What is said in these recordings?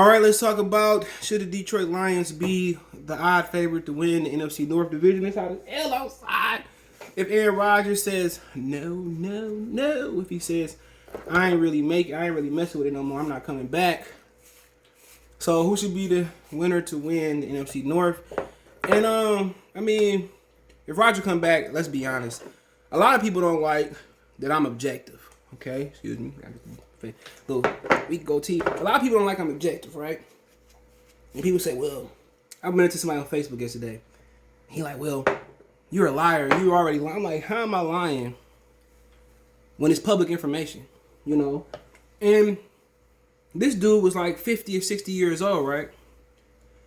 All right, let's talk about should the Detroit Lions be the odd favorite to win the NFC North Division? It's how the hell outside. If Aaron Rodgers says no, if he says I ain't really messing with it no more, I'm not coming back. So who should be the winner to win the NFC North? And I mean, if Rodgers come back, let's be honest. A lot of people don't like that I'm objective. Okay, excuse me. Little weak goatee. A lot of people don't like I'm objective, right? And people say, well, I went into somebody on Facebook yesterday. He like, well, you're a liar. You already lying. I'm like, how am I lying when it's public information? You know? And this dude was like 50 or 60 years old, right?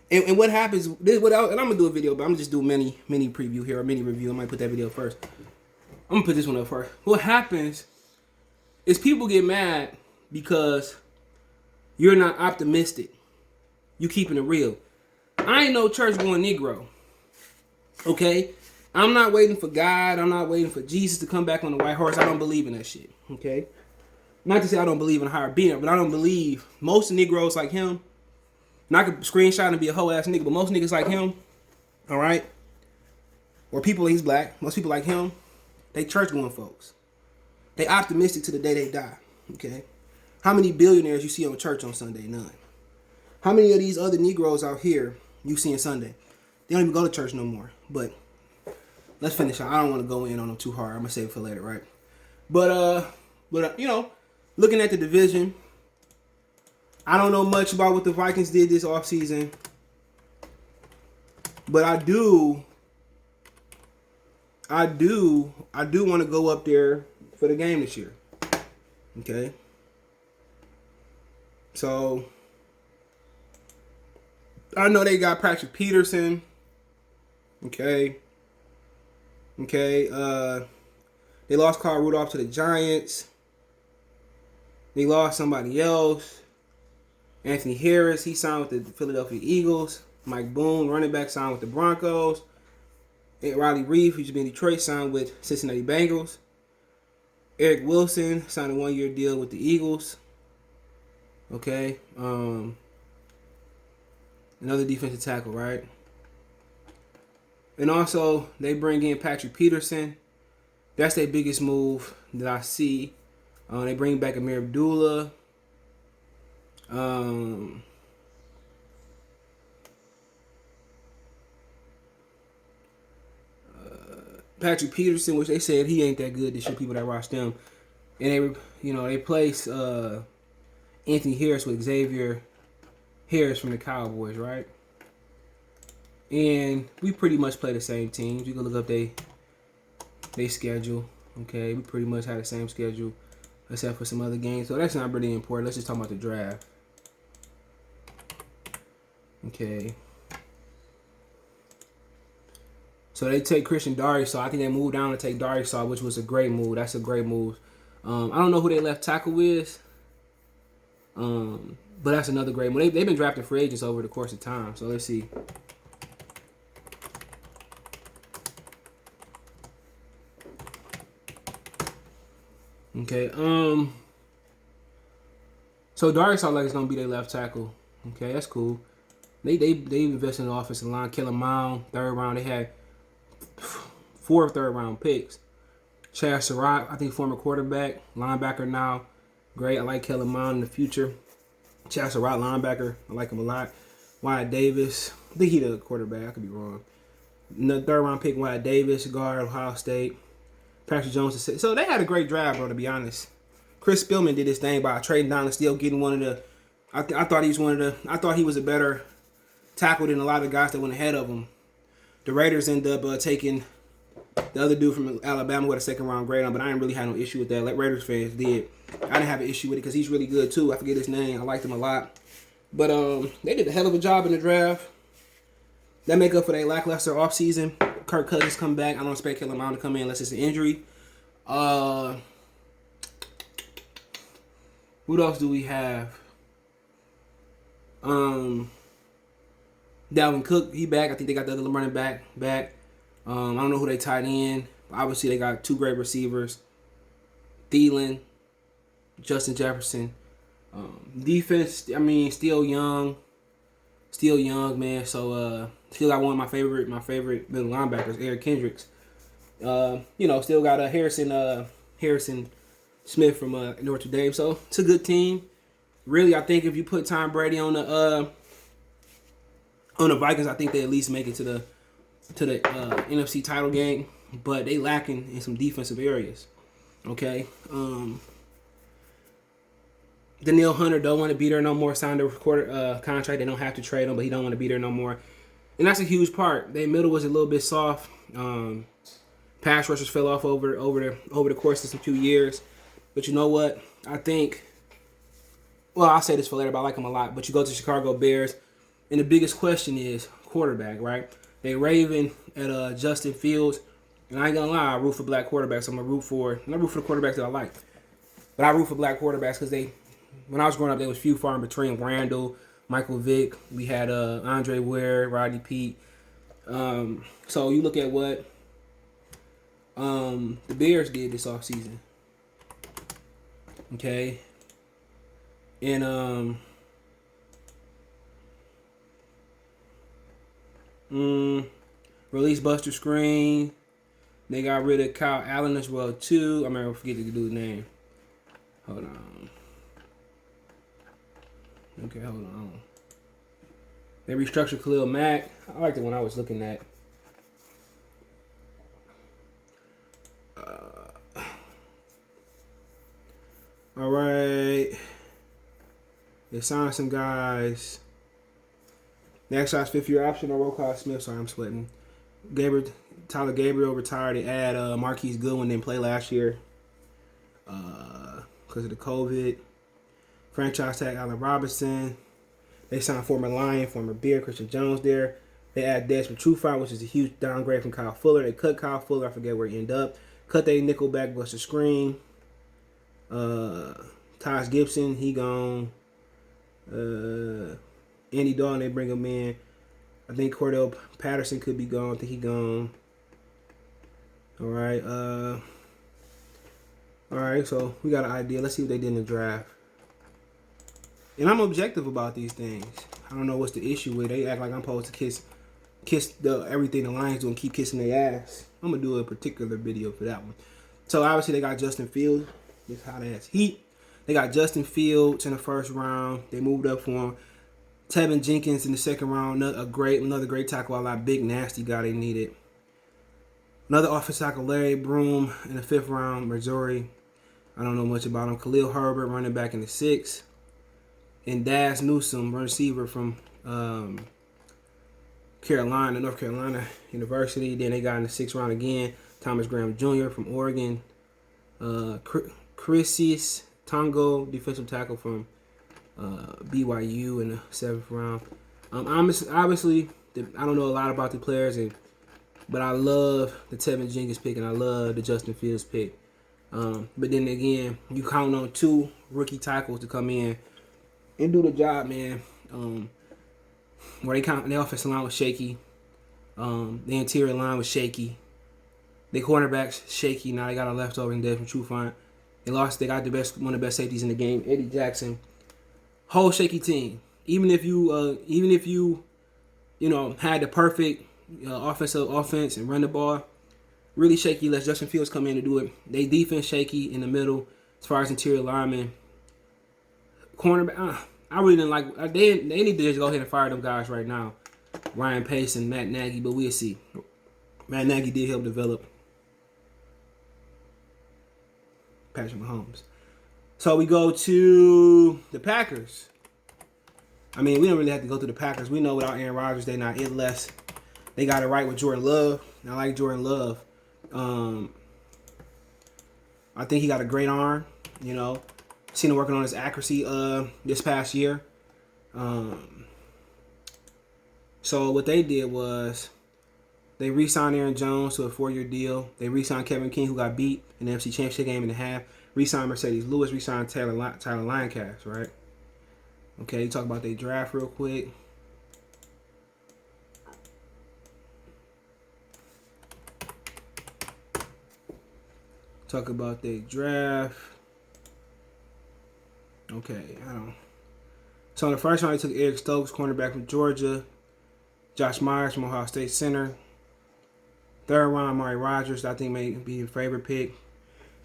And what happens, and I'm going to do a video, but I'm going to just do a mini preview here, or mini review. I might put that video first. I'm going to put this one up first. What happens is people get mad because you're not optimistic. You keeping it real. I ain't no church going Negro. Okay? I'm not waiting for God. I'm not waiting for Jesus to come back on the white horse. I don't believe in that shit. Okay? Not to say I don't believe in higher being, but I don't believe most Negroes like him. And I could screenshot and be a whole ass nigga, but most niggas like him, all right? Or people, he's black. Most people like him, they church going folks. They optimistic to the day they die. Okay? How many billionaires you see on church on Sunday? None. How many of these other Negroes out here you see on Sunday? They don't even go to church no more. But let's finish. I don't want to go in on them too hard. I'm gonna save it for later, right? But you know, looking at the division, I don't know much about what the Vikings did this offseason, but I do want to go up there for the game this year. Okay. So I know they got Patrick Peterson. Okay. They lost Carl Rudolph to the Giants. They lost somebody else. Anthony Harris, he signed with the Philadelphia Eagles. Mike Boone, running back, signed with the Broncos. And Riley Reef, who's been in Detroit, signed with Cincinnati Bengals. Eric Wilson signed a 1-year deal with the Eagles. Okay. Another defensive tackle, right? And also, they bring in Patrick Peterson. That's their biggest move that I see. They bring back Amir Abdullah. Patrick Peterson, which they said he ain't that good. They show people that watch them, and they place Anthony Harris with Xavier Harris from the Cowboys, right? And we pretty much play the same teams. You can look up they schedule. Okay, we pretty much have the same schedule, except for some other games. So that's not really important. Let's just talk about the draft. Okay. So they take Christian Darrisaw. I think they moved down to take Darrisaw, which was a great move. That's a great move. I don't know who they left tackle is. But that's another great move. They've been drafting free agents over the course of time. So let's see. Okay. So Darrisaw like is gonna be their left tackle. Okay, that's cool. They invested in the offensive line. Kellen Mound, 3rd round. They had 4 third-round picks. Chad Surratt, I think former quarterback, linebacker now. Great. I like Kellen Mound in the future. Chad Surratt, linebacker. I like him a lot. Wyatt Davis. I think he's the quarterback. I could be wrong. The 3rd-round pick, Wyatt Davis, guard, Ohio State. Patrick Jones. So they had a great draft, bro, to be honest. Chris Spielman did this thing by trading down and still getting one of the... I thought he was a better tackle than a lot of guys that went ahead of him. The Raiders end up taking the other dude from Alabama with a 2nd-round grade on, but I didn't really have no issue with that. Like Raiders fans did. I didn't have an issue with it because he's really good too. I forget his name. I liked him a lot. But they did a hell of a job in the draft. That make up for their lackluster offseason. Kirk Cousins come back. I don't expect Kellen Mound to come in unless it's an injury. What else do we have? Dalvin Cook, he back. I think they got the other running back back. I don't know who they tied in. Obviously, they got 2 great receivers. Thielen, Justin Jefferson. Defense, I mean, still young, man. So still got one of my favorite middle linebackers, Eric Kendricks. Still got a Harrison Smith from Notre Dame. So it's a good team. Really, I think if you put Tom Brady on the Vikings, I think they at least make it to the NFC title game. But they lacking in some defensive areas. Okay. Danielle Hunter don't want to be there no more. Signed a contract. They don't have to trade him, but he don't want to be there no more. And that's a huge part. Their middle was a little bit soft. Pass rushers fell off over the course of some few years. But you know what? I think. Well, I'll say this for later, but I like them a lot. But you go to Chicago Bears, and the biggest question is quarterback, right? They raving at Justin Fields, and I ain't gonna lie, I root for black quarterbacks. I'm gonna root for the quarterbacks that I like, but I root for black quarterbacks because when I was growing up, there was few far in between. Randall, Michael Vick, we had Andre Ware, Rodney Peete. So you look at what the Bears did this offseason. Okay. And release Buster Screen. They got rid of Kyle Allen as well too. I'm gonna forget to do the name. Hold on. Okay, hold on. They restructured Khalil Mack. I liked it when I was looking at. All right. They signed some guys. Next guy's 5th-year option on Roquan Smith. Sorry, I'm sweating. Tyler Gabriel retired. They add Marquise Goodwin, didn't play last year because of the COVID. Franchise tag Allen Robinson. They signed former Lion, former Bear, Christian Jones there. They add Desmond Trufant, which is a huge downgrade from Kyle Fuller. They cut Kyle Fuller. I forget where he ended up. Cut their nickelback Buster Screen. Taj Gibson, he gone. Andy Dalton, they bring him in. I think Cordell Patterson could be gone. I think he gone. All right. All right. So we got an idea. Let's see what they did in the draft. And I'm objective about these things. I don't know what's the issue with. They act like I'm supposed to kiss everything the Lions do and keep kissing their ass. I'm gonna do a particular video for that one. So obviously they got Justin Fields. This hot ass heat. They got Justin Fields in the first round. They moved up for him. Tevin Jenkins in the second round. Another great tackle. A lot big nasty guy they needed. Another offensive tackle, Larry Broom in the 5th round. Missouri. I don't know much about him. Khalil Herbert running back in the 6th. And Daz Newsome, receiver from North Carolina University. Then they got in the 6th round again. Thomas Graham Jr. from Oregon. Chrysis Tongo, defensive tackle from BYU in the 7th round. Obviously, I don't know a lot about the players, but I love the Tevin Jenkins pick and I love the Justin Fields pick. But then again, you count on 2 rookie tackles to come in and do the job, man. Where the offensive line was shaky, the interior line was shaky, the cornerbacks shaky. Now they got a leftover in Desmond Trufant. They got one of the best safeties in the game, Eddie Jackson. Whole shaky team. Even if you had the perfect offense and run the ball, really shaky. Let Justin Fields come in and do it. They defense shaky in the middle as far as interior linemen. Cornerback, I really didn't like. They need to just go ahead and fire them guys right now, Ryan Pace and Matt Nagy. But we'll see. Matt Nagy did help develop Patrick Mahomes. So we go to the Packers. I mean, we don't really have to go through the Packers. We know without Aaron Rodgers, they're not it less. They got it right with Jordan Love. I like Jordan Love. I think he got a great arm. Seen him working on his accuracy this past year. So what they did was they re-signed Aaron Jones to a 4-year deal. They re-signed Kevin King, who got beat in the NFC Championship game in the half. Re-signed Mercedes Lewis. Re-signed Tyler Lioncast, right? Okay, talk about their draft real quick. Talk about their draft. Okay, I don't. So in the first round, they took Eric Stokes, cornerback from Georgia. Josh Myers from Ohio State center. Third round, Rodgers, I think may be your favorite pick.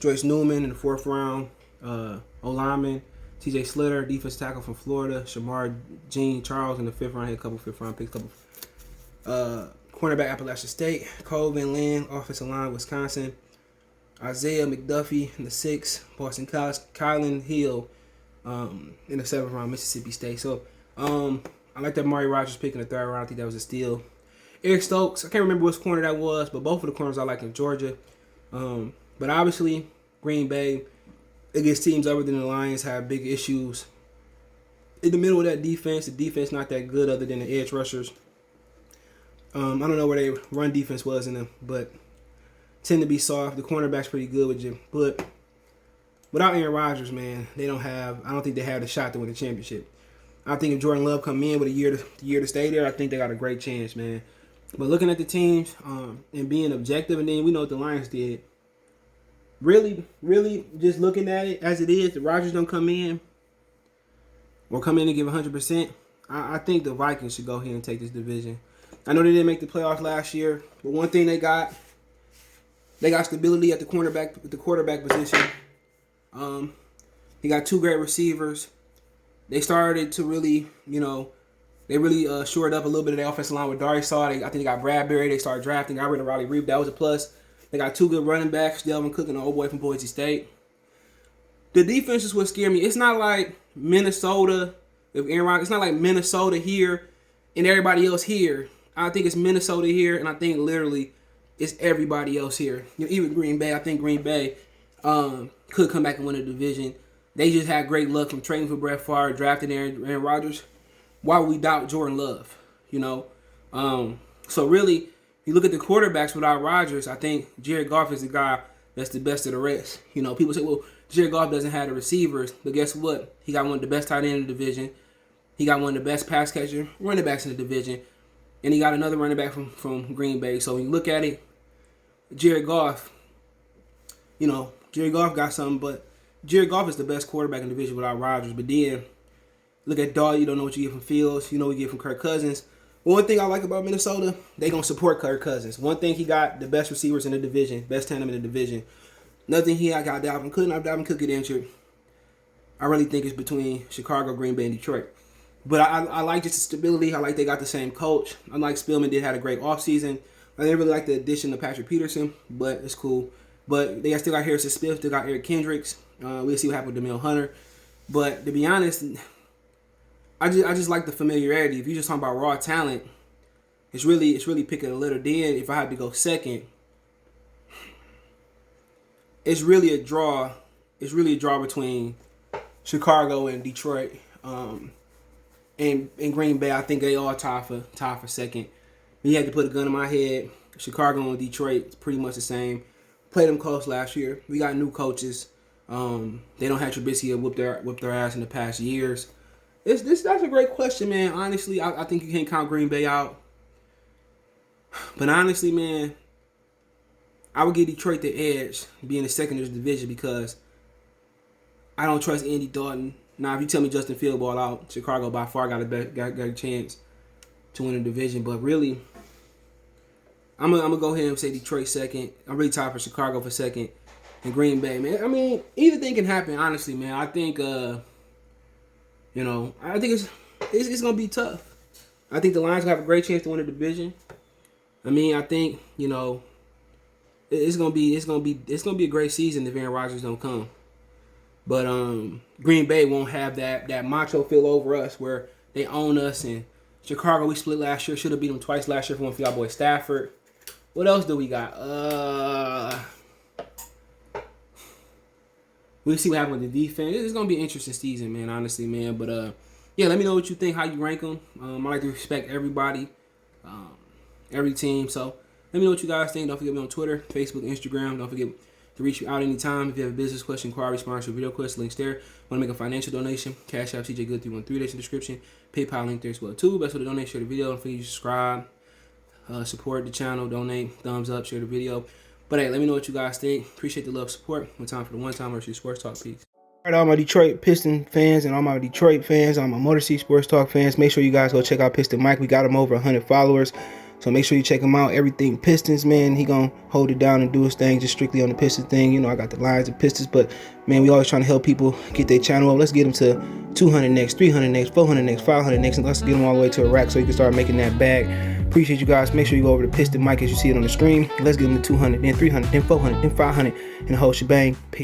Joyce Newman in the fourth round. O-lineman. TJ Slater, defensive tackle from Florida. Shamar Jean Charles in the fifth round. Had a couple fifth round picks. Cornerback, Appalachian State. Cole Van Lin, offensive line, Wisconsin. Isaiah McDuffie in the sixth. Boston College. Kylan Hill in the seventh round, Mississippi State. So I like that Rodgers pick in the third round. I think that was a steal. Eric Stokes, I can't remember which corner that was, but both of the corners I like in Georgia. But obviously, Green Bay, against teams other than the Lions, have big issues. In the middle of that defense, the defense not that good other than the edge rushers. I don't know where their run defense was in them, but tend to be soft. The cornerback's pretty good with you. But without Aaron Rodgers, man, I don't think they have the shot to win the championship. I think if Jordan Love come in with a year to stay there, I think they got a great chance, man. But looking at the teams and being objective, and then we know what the Lions did. Really, really just looking at it as it is, the Rodgers don't come in or come in and give 100%. I think the Vikings should go ahead and take this division. I know they didn't make the playoffs last year, but one thing they got stability at the quarterback position. He got two great receivers. They started to really, they really shored up a little bit of the offensive line with Darius Saw. I think they got Bradbury. They started drafting. Got rid of Riley Reeb. That was a plus. They got two good running backs, Delvin Cook and the old boy from Boise State. The defense is what scared me. It's not like Minnesota. It's not like Minnesota here and everybody else here. I think it's Minnesota here, and I think literally it's everybody else here. Even Green Bay. I think Green Bay could come back and win the division. They just had great luck from trading for Brett Favre, drafting Aaron Rodgers. Why would we doubt Jordan Love? So really, you look at the quarterbacks without Rodgers, I think Jared Goff is the guy that's the best of the rest. People say, well, Jared Goff doesn't have the receivers, but guess what? He got one of the best tight end in the division. He got one of the best pass catcher running backs in the division. And he got another running back from Green Bay. So when you look at it, Jared Goff got something, but Jared Goff is the best quarterback in the division without Rodgers. But then, look at Dahl. You don't know what you get from Fields. You know what you get from Kirk Cousins. One thing I like about Minnesota, they going to support Kirk Cousins. One thing, he got the best receivers in the division, best tandem in the division. Another thing, I got Dalvin Cook. Dalvin Cook get injured. I really think it's between Chicago, Green Bay, and Detroit. But I like just the stability. I like they got the same coach. I like Spielman had a great offseason. I didn't really like the addition of Patrick Peterson, but it's cool. But they still got Harrison Smith. They got Eric Kendricks. We'll see what happens with DeMille Hunter. But to be honest, I just like the familiarity. If you're just talking about raw talent, it's really picking a litter. Then if I had to go second, it's really a draw. It's really a draw between Chicago and Detroit. And Green Bay, I think they all tie for second. You had to put a gun in my head. Chicago and Detroit, it's pretty much the same. Played them close last year. We got new coaches. They don't have Trubisky whoop their ass in the past years. That's a great question, man. Honestly, I think you can't count Green Bay out. But honestly, man, I would give Detroit the edge being the second in this division because I don't trust Andy Dalton. Now, if you tell me Justin Fields ball out, Chicago by far got a chance to win the division. But really, I'm gonna go ahead and say Detroit second. I'm really tied for Chicago for second, and Green Bay, man. I mean, either thing can happen. Honestly, man. I think I think it's gonna be tough. I think the Lions have a great chance to win the division. I mean, I think it's gonna be a great season if Aaron Rodgers don't come. But Green Bay won't have that macho feel over us where they own us. And Chicago, we split last year. Should have beat them twice last year for y'all boy Stafford. What else do we got? We'll see what happens with the defense. It's going to be an interesting season, man, honestly, man. But, yeah, let me know what you think, how you rank them. I like to respect everybody, every team. So let me know what you guys think. Don't forget me on Twitter, Facebook, Instagram. Don't forget to reach me out anytime. If you have a business question, inquiry, sponsor, video question, links there. Want to make a financial donation? Cash App, CJ Good 313. That's in the description. PayPal link there as well, too. Best way to donate, share the video. Don't forget to subscribe, support the channel, donate, thumbs up, share the video. But, hey, let me know what you guys think. Appreciate the love, support. One time for the one time versus Sports Talk. Peace. All right, all my Detroit Piston fans and all my Detroit fans, all my Motor City Sports Talk fans, make sure you guys go check out Piston Mike. We got him over 100 followers, so make sure you check him out. Everything Pistons, man. He gonna hold it down and do his thing just strictly on the Pistons thing. You know, I got the Lions and Pistons, but man, we always trying to help people get their channel up. Let's get them to 200 next, 300 next, 400 next, 500 next, and let's get them all the way to a rack so you can start making that bag. Appreciate you guys. Make sure you go over to Piston Mike as you see it on the screen. Let's get them to 200, then 300, then 400, then 500, and the whole shebang. Peace.